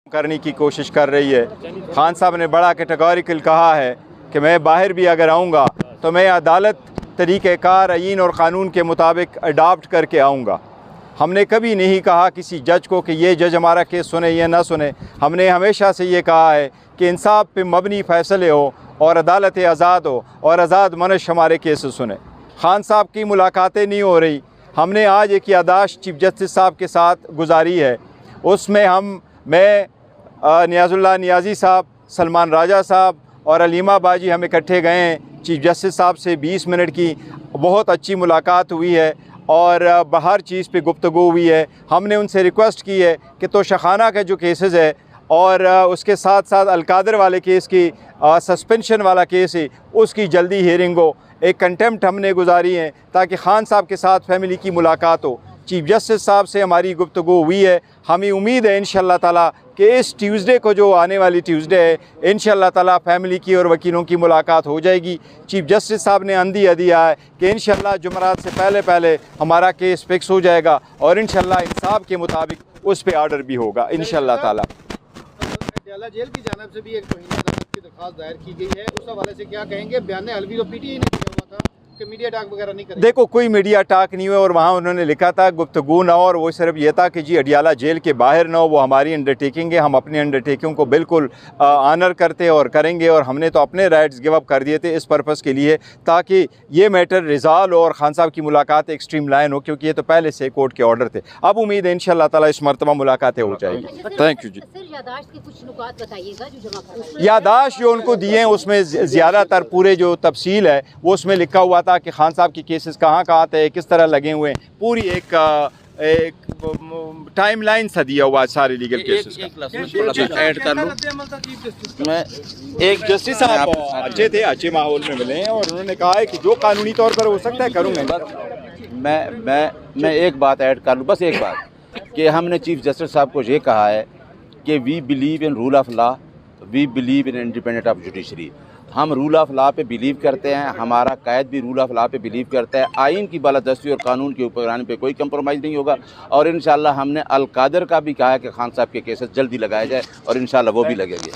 करने की कोशिश कर रही है। खान साहब ने बड़ा कैटेगोरिकल कहा है कि मैं बाहर भी अगर आऊँगा तो मैं अदालत तरीक़ेकार आईन और क़ानून के मुताबिक अडाप्ट करके आऊँगा। हमने कभी नहीं कहा किसी जज को कि ये जज हमारा केस सुने या ना सुने। हमने हमेशा से ये कहा है कि इंसाफ पे मबनी फ़ैसले हो और अदालत आज़ाद हो और आज़ाद मनश हमारे केस सुने। खान साहब की मुलाकातें नहीं हो रही। हमने आज एक यादाश्त चीफ जस्टिस साहब के साथ गुजारी है, उसमें मैं नियाज़ुल्लाह नियाज़ी साहब, सलमान राजा साहब और अलीमा बाजी हम इकट्ठे गए हैं। चीफ जस्टिस साहब से 20 मिनट की बहुत अच्छी मुलाकात हुई है और हर चीज़ पे गुफ्तगू हुई है। हमने उनसे रिक्वेस्ट की है कि तोशाखाना का जो केसेस है और उसके साथ साथ अलकादर वाले केस की सस्पेंशन वाला केस है उसकी जल्दी हियरिंग हो। एक कंटेम्प्ट हमने गुजारी है ताकि खान साहब के साथ फैमिली की मुलाकात हो। चीफ जस्टिस साहब से हमारी गुफ्तगू हुई है। हमें उम्मीद है इंशाअल्लाह ताला कि इस ट्यूसडे को, जो आने वाली ट्यूसडे है, इंशाअल्लाह ताला फैमिली की और वकीलों की मुलाकात हो जाएगी। चीफ जस्टिस साहब ने अंदिया दिया है कि इंशाअल्लाह जुमेरात से पहले हमारा केस फिक्स हो जाएगा और इंशाअल्लाह इंसाफ के मुताबिक उस पर आर्डर भी होगा इंशाअल्लाह ताला। अडियाला जेल की जानिब से भी एक तौहीन अदालत की दरख्वास्त दायर की गई है, उस हवाले से क्या कहेंगे? बयान अलवी तो पीटीआई ने किया हुआ था कि मीडिया टाक वगैरह नहीं करेंगे। देखो, कोई मीडिया टाक नहीं हुआ और वहाँ उन्होंने लिखा था गुफ्तगू ना हो, और वो सिर्फ ये था कि जी अडियाला जेल के बाहर ना हो। वो हमारी अंडरटेकिंग है, हम अपनी अंडरटेकिंग को बिल्कुल आनर करते और करेंगे और हमने तो अपने राइट्स गिव अप कर दिए थे इस पर्पज़ के लिए ताकि ये मैटर रिजॉल्व हो और खान साहब की मुलाकात एक स्ट्रीम लाइन हो, क्योंकि ये तो पहले से कोर्ट के ऑर्डर थे। अब उम्मीद है इंशाअल्लाह ताला इस मरतबा मुलाकातें हो जाएगी। थैंक यू जी। यादाश्त जो उनको दिए हैं उसमें ज़्यादातर पूरे जो तफसील है वो उसमें लिखा हुआ था कि खान साहब की केसेस कहाँ थे, किस तरह लगे हुए हैं, पूरी एक टाइम लाइन सा दिया हुआ सारे लीगल केसेस का। ऐड कर लूं, मैं एक जस्टिस साहब अच्छे थे, अच्छे माहौल में मिले हैं और उन्होंने कहा है कि जो कानूनी तौर पर हो सकता है करूँगा। मैं एक बात ऐड कर लूँ, बस एक बात, कि हमने चीफ जस्टिस साहब को ये कहा है कि we believe in rule of law, we believe in independent of judiciary. हम रूल ऑफ लॉ पे बिलीव करते हैं, हमारा कायद भी रूल ऑफ लॉ पे बिलीव करता है। आइन की बालादस्ती और कानून के ऊपर पे कोई कंप्रोमाइज़ नहीं होगा और इंशाल्लाह हमने अलकादर का भी कहा है कि खान साहब के केसेस जल्दी लगाए जाए और इंशाल्लाह वो भी लगेंगे।